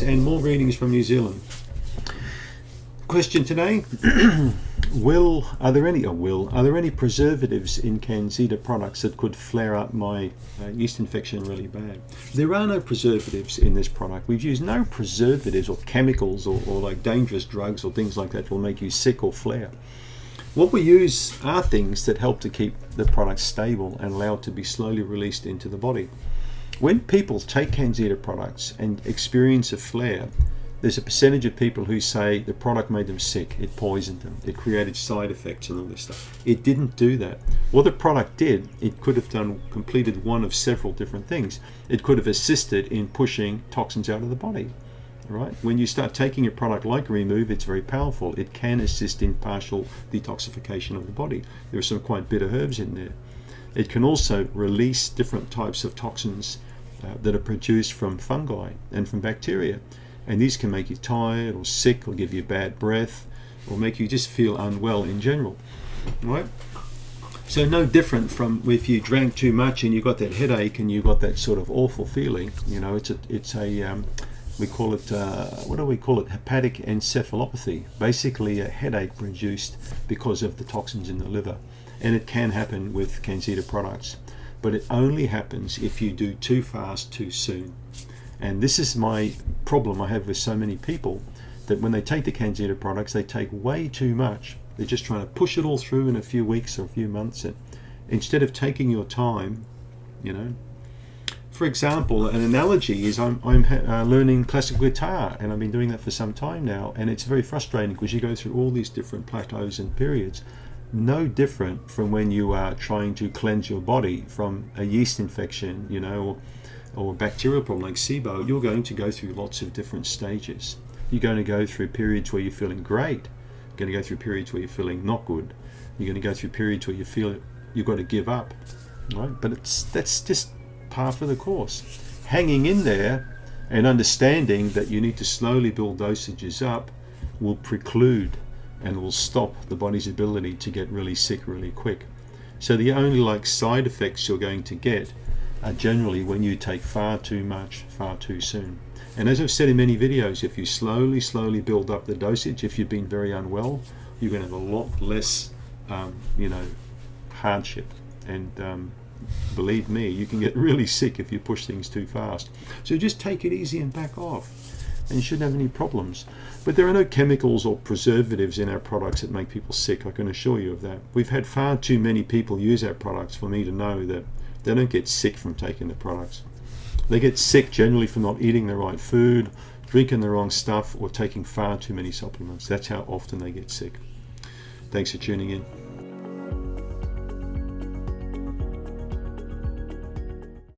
and more greetings from New Zealand. Question today: Are there any preservatives in Candida products that could flare up my yeast infection really bad? There are no preservatives in this product. We've used no preservatives or chemicals or like dangerous drugs or things like that will make you sick or flare. What we use are things that help to keep the product stable and allow it to be slowly released into the body. When people take Candida products and experience a flare, there's a percentage of people who say the product made them sick, it poisoned them, it created side effects and all this stuff. It didn't do that. What the product did, it could have completed one of several different things. It could have assisted in pushing toxins out of the body. Right? When you start taking a product like Remove, it's very powerful. It can assist in partial detoxification of the body. There are some quite bitter herbs in there. It can also release different types of toxins that are produced from fungi and from bacteria. And these can make you tired or sick or give you bad breath or make you just feel unwell in general. Right? So no different from if you drank too much and you got that headache and you got that sort of awful feeling. You know, we call it, what do we call it? Hepatic encephalopathy. Basically a headache produced because of the toxins in the liver. And it can happen with Candida products. But it only happens if you do too fast, too soon. And this is my problem I have with so many people, that when they take the Candida products, they take way too much. They're just trying to push it all through in a few weeks or a few months. And instead of taking your time, you know. For example, an analogy is I'm learning classical guitar, and I've been doing that for some time now, and it's very frustrating because you go through all these different plateaus and periods. No different from when you are trying to cleanse your body from a yeast infection, you know, or a bacterial problem like SIBO. You're going to go through lots of different stages. You're going to go through periods where you're feeling great. You're going to go through periods where you're feeling not good. You're going to go through periods where you feel you've got to give up, right? But that's just part of the course. Hanging in there and understanding that you need to slowly build dosages up will preclude and will stop the body's ability to get really sick really quick. So the only side effects you're going to get are generally when you take far too much, far too soon. And as I've said in many videos, if you slowly build up the dosage, if you've been very unwell, you're going to have a lot less, hardship. And believe me, you can get really sick if you push things too fast. So just take it easy and back off, and you shouldn't have any problems. But there are no chemicals or preservatives in our products that make people sick, I can assure you of that. We've had far too many people use our products for me to know that they don't get sick from taking the products. They get sick generally from not eating the right food, drinking the wrong stuff, or taking far too many supplements. That's how often they get sick. Thanks for tuning in.